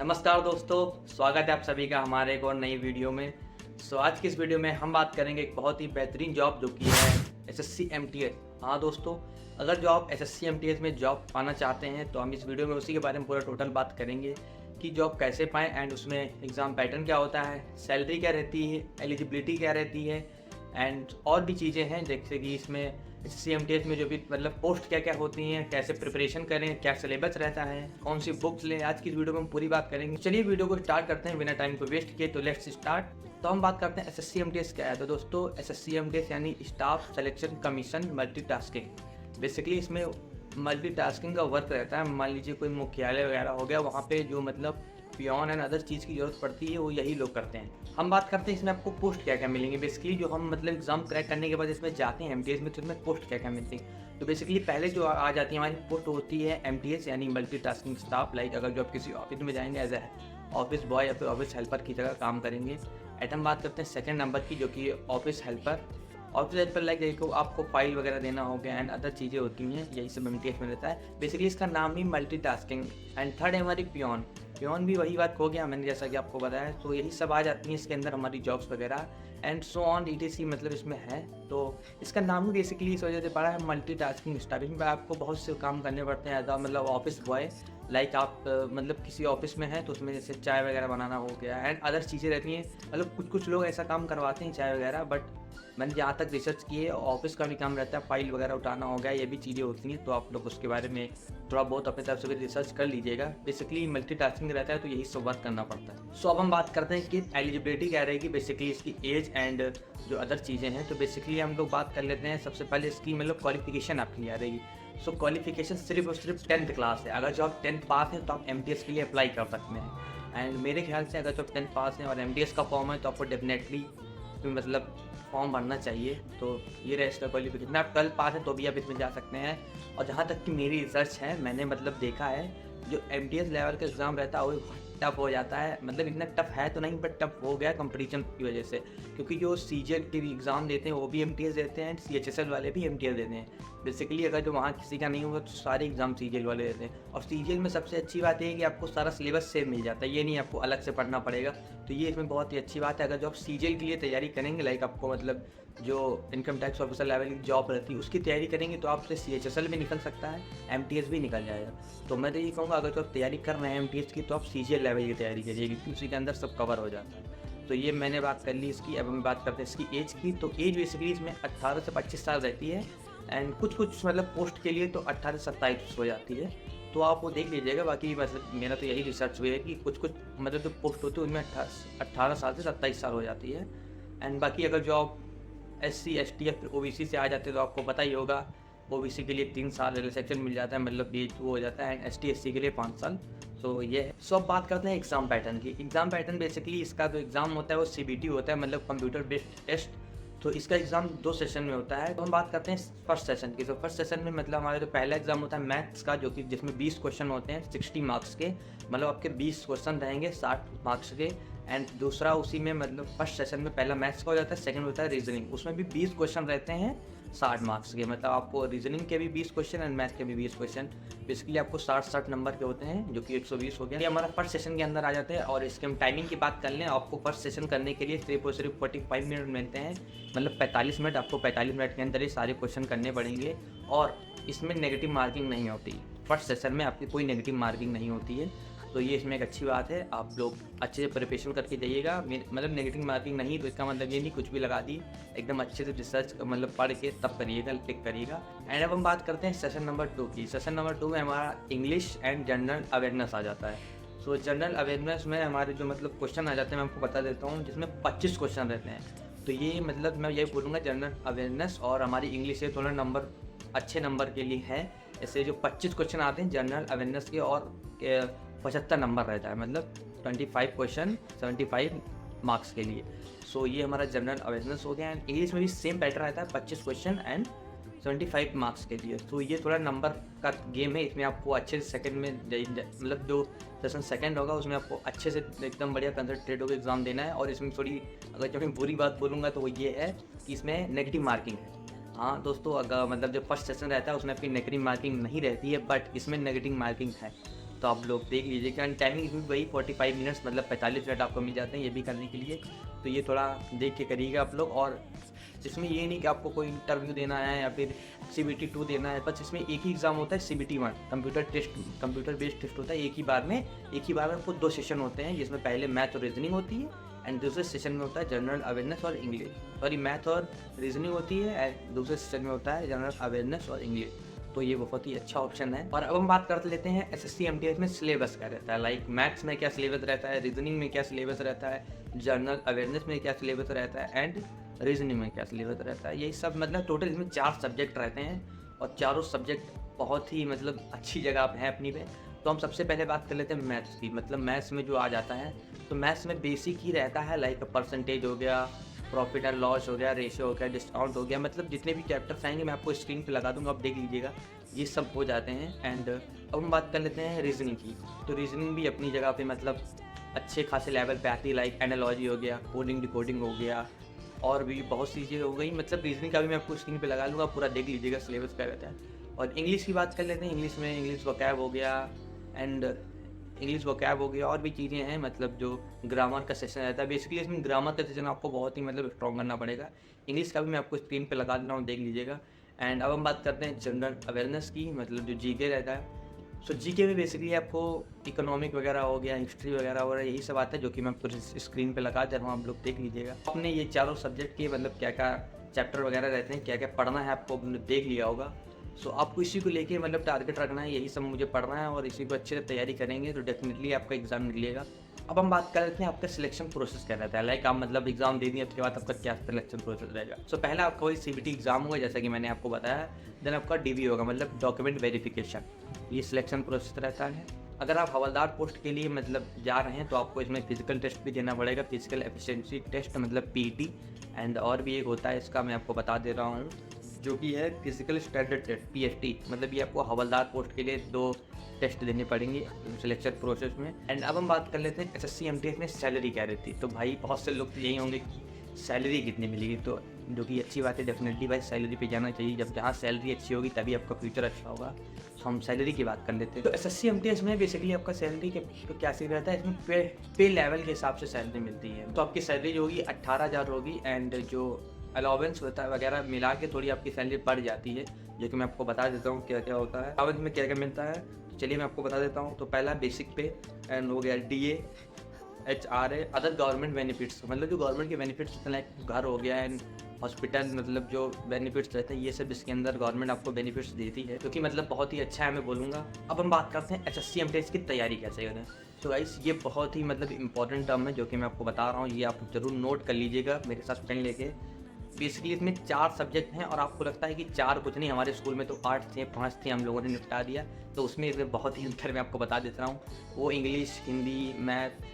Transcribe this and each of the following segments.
नमस्कार दोस्तों, स्वागत है आप सभी का हमारे एक और नई वीडियो में। आज की इस वीडियो में हम बात करेंगे एक बहुत ही बेहतरीन जॉब जो कि है एसएससी एमटीएस। हाँ दोस्तों, अगर जो आप एसएससी एमटीएस में जॉब पाना चाहते हैं तो हम इस वीडियो में उसी के बारे में पूरा टोटल बात करेंगे कि जॉब कैसे पाएँ एंड उसमें एग्ज़ाम पैटर्न क्या होता है, सैलरी क्या रहती है, एलिजिबिलिटी क्या रहती है एंड और भी चीज़ें हैं जैसे कि इसमें एसएससी एमटीएस में जो भी मतलब पोस्ट क्या क्या होती हैं, कैसे प्रिपरेशन करें, क्या सिलेबस रहता है, कौन सी बुक्स लें। आज की इस वीडियो में हम पूरी बात करेंगे। चलिए वीडियो को स्टार्ट करते हैं बिना टाइम को वेस्ट किए। तो लेट्स स्टार्ट। तो हम बात करते हैं एसएससी एमटीएस क्या है। तो दोस्तों एसएससी एमटीएस यानी staff selection commission multitasking. Basically इसमें मल्टीटास्किंग का वर्क रहता है। मान लीजिए कोई मुख्यालय वगैरह हो गया, वहाँ पे जो मतलब पियोन एंड अदर चीज़ की ज़रूरत पड़ती है वो यही लोग करते हैं। हम बात करते हैं इसमें आपको पोस्ट क्या क्या मिलेंगे। बेसिकली जो हम मतलब एग्जाम क्रैक करने के बाद इसमें जाते हैं एमटीएस में, तो इसमें पोस्ट क्या क्या मिलती है। तो बेसिकली पहले जो आ जाती है हमारी पोस्ट होती है एमटीएस यानी मल्टीटास्किंग स्टाफ। लाइक अगर जो आप किसी ऑफिस में जाएंगे एज ए ऑफिस बॉय या फिर ऑफिस हेल्पर की जगह काम करेंगे। एट हम बात करते हैं सेकेंड नंबर की जो कि office helper. Office helper like देखो आपको फाइल वगैरह देना हो गया एंड अदर चीज़ें होती हैं, यही सब एमटीएस में रहता है। बेसिकली इसका नाम ही मल्टीटास्किंग। एंड थर्ड है हमारी पियोन। पियोन भी वही बात हो गया मैंने जैसा कि आपको बताया। तो यही सब आ जाती हैं इसके अंदर हमारी जॉब्स वगैरह एंड सो ऑन ईटीसी मतलब इसमें है। तो इसका नाम ही बेसिकली इस वजह से पड़ा है मल्टीटास्किंग स्टाफ। इसमें आपको बहुत से काम करने पड़ते हैं एज आ मतलब ऑफिस बॉय। लाइक आप मतलब किसी ऑफिस में हैं तो उसमें जैसे चाय वगैरह बनाना हो गया एंड अदर चीज़ें रहती हैं। मतलब कुछ लोग ऐसा काम करवाते हैं चाय वगैरह, बट मैंने जहाँ तक रिसर्च की है ऑफिस का भी काम रहता है, फाइल वगैरह उठाना हो गया, ये भी चीज़ें होती हैं। तो आप लोग उसके बारे में थोड़ा बहुत अपने तरफ से भी रिसर्च कर लीजिएगा। बेसिकली मल्टीटास्किंग रहता है तो यही सब वर्क करना पड़ता है। सो अब हम बात करते हैं कि एलिजिबिलिटी क्या रहेगी। बेसिकली इसकी एज एंड जो अदर चीज़ें हैं। तो बेसिकली हम लोग बात कर लेते हैं सबसे पहले इसकी मतलब क्वालिफिकेशन आपकी आ रहेगी। सो क्वालिफिकेशन सिर्फ और सिर्फ 10th क्लास है। अगर जो आप 10th पास हैं तो आप एमटीएस के लिए अप्लाई कर सकते हैं। एंड मेरे ख्याल से अगर जो आप 10th पास हैं और एमटीएस का फॉर्म है तो आपको डेफिनेटली मतलब फॉर्म भरना चाहिए। तो ये रहे इसका क्वालिफिकेशन। आप 12th पास हैं तो भी आप इसमें जा सकते हैं। और जहाँ तक कि मेरी रिसर्च है, मैंने मतलब देखा है जो एमटीएस लेवल का एग्ज़ाम रहता है वो टफ हो जाता है। मतलब इतना टफ है तो नहीं, बट टफ हो गया कंपटीशन की वजह से। क्योंकि जो सीजीएल के एग्ज़ाम देते हैं वो भी एमटीएस देते हैं, सीएचएसएल वाले भी एमटीएस देते हैं। बेसिकली अगर जो वहाँ किसी का नहीं हुआ तो सारे एग्ज़ाम सीजीएल वाले देते हैं। और सीजीएल में सबसे अच्छी बात ये है कि आपको सारा सिलेबस सेम मिल जाता है, ये नहीं आपको अलग से पढ़ना पड़ेगा। तो ये इसमें बहुत ही अच्छी बात है। अगर जो आप सीजीएल के लिए तैयारी करेंगे, लाइक आपको मतलब जो इनकम टैक्स ऑफिसर लेवल की जॉब रहती है उसकी तैयारी करेंगे तो आपसे सीएचएसएल भी निकल सकता है, एमटीएस भी निकल जाएगा। तो मैं तो ये कहूँगा अगर जो आप तैयारी कर रहे हैं एमटीएस की तो आप सीजीएल लेवल की तैयारी करिए, क्योंकि उसी के अंदर सब कवर हो जाता है। तो ये मैंने बात कर ली इसकी। अब हम बात करते हैं इसकी एज की। तो एज बेसिकली इसमें 18 से 25 साल रहती है एंड कुछ मतलब पोस्ट के लिए तो 18 से 27 हो जाती है। तो आप वो देख लीजिएगा। बाकी मतलब मेरा तो यही रिसर्च हुई है कि कुछ मतलब जो पोस्ट होती है उनमें 18 साल से 27 साल हो जाती है। एंड बाकी अगर जो आप SC ST या फिर OBC से आ जाते हैं तो आपको पता ही होगा, OBC के लिए 3 साल रिलैक्सेशन मिल जाता है, मतलब ये वो हो जाता है। एंड ST SC के लिए 5 साल। तो ये है। सो अब बात करते हैं एग्ज़ाम पैटर्न की। एग्ज़ाम पैटर्न बेसिकली इसका जो एग्ज़ाम होता है वो CBT होता है, मतलब कंप्यूटर बेस्ड टेस्ट। तो इसका एग्ज़ाम 2 सेशन में होता है। तो हम बात करते हैं फर्स्ट सेशन की। तो फर्स्ट सेशन में मतलब हमारा जो पहला एग्ज़ाम होता है मैथ्स का, जो कि जिसमें 20 क्वेश्चन होते हैं 60 मार्क्स के। मतलब आपके 20 क्वेश्चन रहेंगे 60 मार्क्स के। एंड दूसरा उसी में मतलब फर्स्ट सेशन में पहला मैथ्स का हो जाता है, सेकंड होता है रीजनिंग। उसमें भी 20 क्वेश्चन रहते हैं 60 मार्क्स के। मतलब आपको रीजनिंग के भी 20 क्वेश्चन एंड मैथ के भी 20 क्वेश्चन। बेसिकली आपको 60 नंबर के होते हैं, जो कि 120 हो गया। ये हमारा फर्स्ट सेशन के अंदर आ जाते हैं। और इसके हम टाइमिंग की बात कर लें, आपको फर्स्ट सेशन करने के लिए सिर्फ और सिर्फ 45 मिनट मिलते हैं। मतलब 45 मिनट, आपको 45 मिनट के अंदर ही सारे क्वेश्चन करने पड़ेंगे। और इसमें नेगेटिव मार्किंग नहीं होती। फर्स्ट सेशन में आपकी कोई नेगेटिव मार्किंग नहीं होती है। तो ये इसमें एक अच्छी बात है। आप लोग अच्छे से प्रिपरेशन करके जाइएगा। मतलब नेगेटिव मार्किंग नहीं तो इसका मतलब ये नहीं कुछ भी लगा दी। एकदम अच्छे से रिसर्च मतलब पढ़ के तब करिएगा, टिक करिएगा। एंड अब हम बात करते हैं सेशन नंबर 2 की। सेशन नंबर 2 में हमारा इंग्लिश एंड जनरल अवेयरनेस आ जाता है। सो जनरल अवेयरनेस में हमारे जो मतलब क्वेश्चन आ जाते हैं मैं आपको बता देता हूँ, जिसमें 25 क्वेश्चन रहते हैं। तो ये मतलब मैं यही बोलूँगा जनरल अवेयरनेस और हमारी इंग्लिश से थोड़ा नंबर अच्छे नंबर के लिए है। ऐसे जो 25 क्वेश्चन आते हैं जनरल अवेयरनेस के और 75 नंबर रहता है, मतलब 25 क्वेश्चन 75 मार्क्स के लिए। सो ये हमारा जनरल अवेयरनेस हो गया। एंड इंग्लिश में भी सेम पैटर्न रहता है, 25 क्वेश्चन एंड 75 मार्क्स के लिए। तो ये थोड़ा नंबर का गेम है। इसमें आपको अच्छे से सेकंड में मतलब जो सेशन सेकंड होगा उसमें आपको अच्छे से एकदम बढ़िया कंसंट्रेट होकर एग्ज़ाम देना है। और इसमें थोड़ी अगर जब मैं बुरी बात बोलूँगा तो वो ये है कि इसमें नेगेटिव मार्किंग है। हाँ दोस्तों, अगर मतलब जो फर्स्ट सेशन रहता है उसमें आपकी नेगेटिव मार्किंग नहीं रहती है, बट इसमें नेगेटिव मार्किंग है। तो आप लोग देख लीजिएगा। एंड टाइमिंग भी वही 45 मिनट्स, मतलब 45 मिनट आपको मिल जाते हैं ये भी करने के लिए। तो ये थोड़ा देख के करिएगा आप लोग। और इसमें ये नहीं कि आपको कोई इंटरव्यू देना है या फिर CBT 2 देना है, बस इसमें एक ही एग्ज़ाम होता है, CBT 1 कंप्यूटर बेस्ड टेस्ट होता है। एक ही बार में आपको 2 सेशन होते हैं, जिसमें पहले मैथ और रीजनिंग होती है एंड दूसरे सेशन में होता है जनरल अवेयरनेस और इंग्लिश। सॉरी, मैथ और रीजनिंग होती है एंड दूसरे सेशन में होता है जनरल अवेयरनेस और इंग्लिश। तो ये बहुत ही अच्छा ऑप्शन है। और अब हम बात कर लेते हैं SSC MTS में सिलेबस क्या रहता है। लाइक मैथ्स में क्या सिलेबस रहता है, रीजनिंग में क्या सिलेबस रहता है, जनरल अवेयरनेस में क्या सिलेबस रहता है एंड रीजनिंग में क्या सिलेबस रहता है। यही सब मतलब टोटल इसमें 4 सब्जेक्ट रहते हैं और चारों सब्जेक्ट बहुत ही मतलब अच्छी जगह हैं अपनी पे। तो हम सबसे पहले बात कर लेते हैं मैथ्स की। मतलब मैथ्स में जो आ जाता है, तो मैथ्स में बेसिक ही रहता है, लाइक परसेंटेज हो गया, प्रॉफिट एंड लॉस हो गया, रेशियो हो गया, डिस्काउंट हो गया, मतलब जितने भी चैप्टर्स आएंगे मैं आपको स्क्रीन पे लगा दूंगा, आप देख लीजिएगा, ये सब हो जाते हैं। एंड अब हम बात कर लेते हैं रीजनिंग की। तो रीजनिंग भी अपनी जगह पे मतलब अच्छे खासे लेवल पे आती है, लाइक एनालॉजी हो गया, कोडिंग डिकोडिंग हो गया, और भी बहुत सी चीज़ें हो गई। मतलब रीजनिंग का भी मैं आपको स्क्रीन पे लगा लूँगा, पूरा देख लीजिएगा सिलेबस क्या रहता है। और इंग्लिश की बात कर लेते हैं। इंग्लिश में इंग्लिश वोकैब हो गया एंड इंग्लिश वोकैब हो गया, और भी चीज़ें हैं, मतलब जो ग्रामर का सेशन रहता है। बेसिकली इसमें ग्रामर का सेशन आपको बहुत ही मतलब स्ट्रॉन्ग करना पड़ेगा। इंग्लिश का भी मैं आपको स्क्रीन पे लगा दे रहा हूँ, देख लीजिएगा। एंड अब हम बात करते हैं जनरल अवेयरनेस की, मतलब जो GK रहता है। सो GK में बेसिकली आपको इकोनॉमिक वगैरह हो गया, हिस्ट्री वगैरह हो रहा है, यही सब आता है, जो कि मैं आपको स्क्रीन पे लगा दे रहा हूँ, आप लोग देख लीजिएगा। आपने ये चारों सब्जेक्ट के मतलब क्या क्या चैप्टर वगैरह रहते हैं, क्या क्या पढ़ना है आपको देख लिया होगा। सो आपको इसी को लेके मतलब टारगेट रखना है, यही सब मुझे पढ़ना है, और इसी को अच्छे से तैयारी करेंगे तो डेफिनेटली आपका एग्जाम निकलेगा। अब हम बात कर लेते हैं आपका सिलेक्शन प्रोसेस क्या रहता है। लाइक आप मतलब एग्जाम दे दिए, उसके बाद आपका क्या सिलेक्शन प्रोसेस रहेगा। सो पहला आपका वही CBT एग्जाम होगा, जैसा कि मैंने आपको बताया। देन आपका DV होगा, मतलब डॉक्यूमेंट वेरिफिकेशन, ये सिलेक्शन प्रोसेस रहता है। अगर आप हवलदार पोस्ट के लिए मतलब जा रहे हैं तो आपको इसमें फिजिकल टेस्ट भी देना पड़ेगा, फिजिकल एफिशिएंसी टेस्ट, मतलब PET। एंड और भी एक होता है, इसका मैं आपको बता दे रहा हूँ, जो कि है फिजिकल स्टैंडर्ड टेस्ट, PST। मतलब ये आपको हवलदार पोस्ट के लिए 2 टेस्ट देने पड़ेंगे सिलेक्शन प्रोसेस में। एंड अब हम बात कर लेते हैं SSC MTS में सैलरी क्या रहती है। तो भाई बहुत से लोग तो यही होंगे कि सैलरी कितनी मिलेगी, तो जो कि अच्छी बात है, डेफिनेटली भाई सैलरी पे जाना चाहिए। जब जहाँ सैलरी अच्छी होगी तभी आपका फ्यूचर अच्छा होगा। तो हम सैलरी की बात कर लेते हैं। तो SSC MTS में बेसिकली आपका सैलरी के क्या सीन रहता है, इसमें पे लेवल के हिसाब से सैलरी मिलती है। तो आपकी सैलरी जो होगी 18,000 होगी, एंड जो अलाउंस होता है वगैरह मिला के थोड़ी आपकी सैलरी बढ़ जाती है, जो कि मैं आपको बता देता हूँ क्या क्या होता है, अलाउंस में क्या क्या मिलता है। तो चलिए मैं आपको बता देता हूँ। तो पहला बेसिक पे एंड हो गया DA, HRA, other government benefits, मतलब जो गवर्नमेंट के बेनिफिट्स होते हैं, लाइक घर हो गया एंड हॉस्पिटल, मतलब जो बेनिफिट्स रहते हैं ये सब इसके अंदर गवर्नमेंट आपको बेनिफिट्स देती है, क्योंकि मतलब बहुत ही अच्छा है, मैं बोलूँगा। अब हम बात करते हैं SSC MTS की तैयारी कैसे करें। तो गाइस ये बहुत ही मतलब इंपॉर्टेंट टर्म है, जो कि मैं आपको बता रहा हूँ, ये आप जरूर नोट कर लीजिएगा मेरे साथ पेन लेके। बेसिकली इसमें 4 सब्जेक्ट हैं, और आपको लगता है कि 4 कुछ नहीं, हमारे स्कूल में तो 8 थे, 5 थे, हम लोगों ने निपटा दिया। तो उसमें बहुत ही अंतर मैं आपको बता देता हूँ। वो इंग्लिश, हिंदी, मैथ,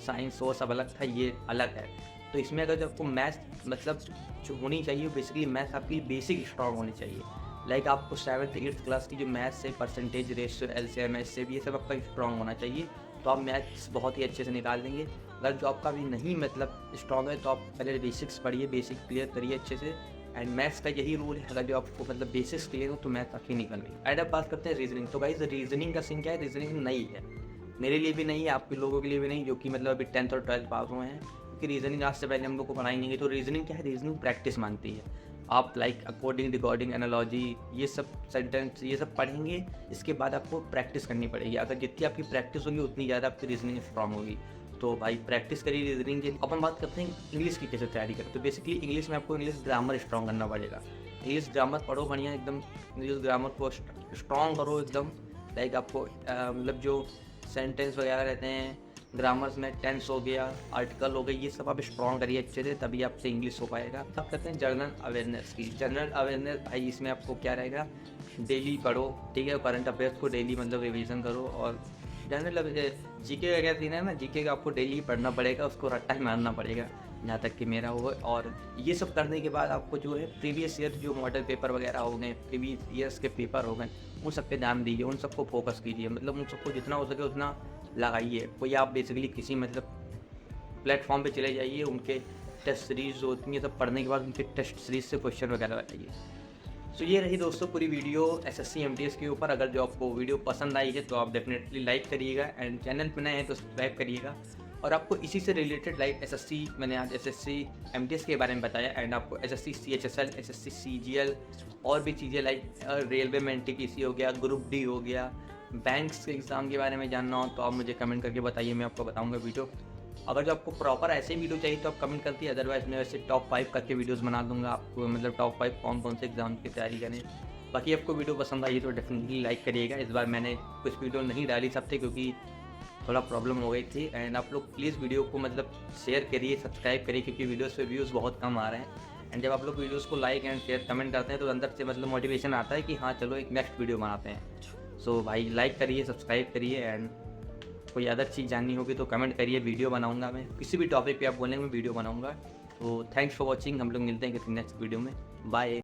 साइंस वो सब अलग था, ये अलग है। तो इसमें अगर जो आपको मैथ्स मतलब जो होनी चाहिए, बेसिकली मैथ्स आपकी बेसिक स्ट्रॉन्ग होनी चाहिए। लाइक आपको 7th 8th क्लास की जो मैथ्स है, परसेंटेज, रेशियो, LCM, HCF, ये सब आपका स्ट्रॉन्ग होना चाहिए, तो आप मैथ्स बहुत ही अच्छे से निकाल देंगे। अगर जो आपका भी नहीं मतलब स्ट्रॉन्ग है, तो आप पहले बेसिक्स पढ़िए, बेसिक क्लियर करिए अच्छे से। एंड मैथ्स का यही रूल है, अगर जो आपको मतलब बेसिक्स क्लियर हो तो मैथ आपकी निकल गई। एंड अब बात करते हैं रीजनिंग। तो गाइस रीजनिंग का सीन क्या है, रीजनिंग नई है, मेरे लिए भी नहीं है, आपके लोगों के लिए भी नहीं, जो कि मतलब अभी 10th और 12th पास हुए हैं, क्योंकि रीजनिंग आज से पहले हम लोग को पढ़ाई नहीं है। तो रीजनिंग क्या है, रीजनिंग प्रैक्टिस मांगती है। आप लाइक कोडिंग, डिकोडिंग, एनालॉजी, ये सब सेंटेंस ये सब पढ़ेंगे, इसके बाद आपको प्रैक्टिस करनी पड़ेगी। अगर जितनी आपकी प्रैक्टिस होगी उतनी ज़्यादा आपकी रीजनिंग स्ट्रॉन्ग होगी। तो भाई प्रैक्टिस करिए रीजनिंग की। अब हम बात करते हैं इंग्लिश की कैसे तैयारी करें। तो बेसिकली इंग्लिश में आपको इंग्लिश ग्रामर स्ट्रॉन्ग करना पड़ेगा। इंग्लिश ग्रामर पढ़ो बढ़िया एकदम, इंग्लिश ग्रामर को स्ट्रॉन्ग करो एकदम। लाइक आपको मतलब जो सेंटेंस वगैरह रहते हैं ग्रामर्स में, टेंस हो गया, आर्टिकल हो गई, ये सब आप स्ट्रॉन्ग करिए अच्छे से, तभी आपसे इंग्लिश हो पाएगा। अब करते हैं जनरल अवेयरनेस की। जनरल अवेयरनेस भाई इसमें आपको क्या रहेगा, डेली पढ़ो, ठीक है, करंट अफेयर्स को डेली मतलब रिवीजन करो। और जनरल जीके वगैरह सीन है ना, जीके का आपको डेली पढ़ना पड़ेगा, उसको रट्टा ही मारना पड़ेगा, जहाँ तक कि मेरा हो। और ये सब करने के बाद आपको जो है प्रीवियस ईयर जो मॉडल पेपर वगैरह हो गए, प्रीवियस ईयर्स के पेपर हो गए, उन सब पे ध्यान दीजिए, उन सबको फोकस कीजिए, मतलब उन सबको जितना हो सके उतना लगाइए। कोई आप बेसिकली किसी मतलब प्लेटफॉर्म पे चले जाइए, उनके टेस्ट सीरीज होती हैं, सब पढ़ने के बाद उनके टेस्ट सीरीज से क्वेश्चन वगैरह लगाइए। सो ये रही दोस्तों पूरी वीडियो SSC MTS के ऊपर। अगर जो आपको वीडियो पसंद आई है तो आप डेफिनेटली लाइक करिएगा एंड चैनल पर नए हैं तो सब्सक्राइब करिएगा। और आपको इसी से रिलेटेड लाइक SSC, मैंने आज SSC MTS के बारे में बताया एंड आपको SSC CHSL, SSC CGL और भी चीज़ें लाइक रेलवे में NTPC हो गया, ग्रुप D हो गया, बैंक्स के एग्ज़ाम के बारे में जानना हो तो आप मुझे कमेंट करके बताइए, मैं आपको बताऊँगा वीडियो। अगर जो आपको प्रॉपर ऐसे वीडियो चाहिए तो आप कमेंट करती है, अदरवाइज़ मैं वैसे टॉप 5 करके वीडियोस बना दूंगा आपको, मतलब टॉप 5 कौन कौन से एग्ज़ाम की तैयारी करें। बाकी आपको वीडियो पसंद आई तो डेफिनेटली लाइक करिएगा। इस बार मैंने कुछ वीडियो नहीं डाली सकते क्योंकि थोड़ा प्रॉब्लम हो गई थी एंड आप लोग प्लीज़ वीडियो को मतलब शेयर करिए, सब्सक्राइब करिए क्योंकि वीडियोज़ पे व्यूज़ बहुत कम आ रहे हैं। एंड जब आप लोग वीडियोज़ को लाइक एंड शेयर कमेंट करते हैं तो अंदर से मतलब मोटिवेशन आता है कि हाँ चलो एक नेक्स्ट वीडियो बनाते हैं। सो भाई लाइक करिए, सब्सक्राइब करिए एंड कोई अदर चीज़ जाननी होगी तो कमेंट करिए, वीडियो बनाऊंगा मैं। किसी भी टॉपिक पे आप बोलेंगे मैं वीडियो बनाऊंगा। तो थैंक्स फॉर वॉचिंग। हम लोग मिलते हैं किसी नेक्स्ट वीडियो में। बाय।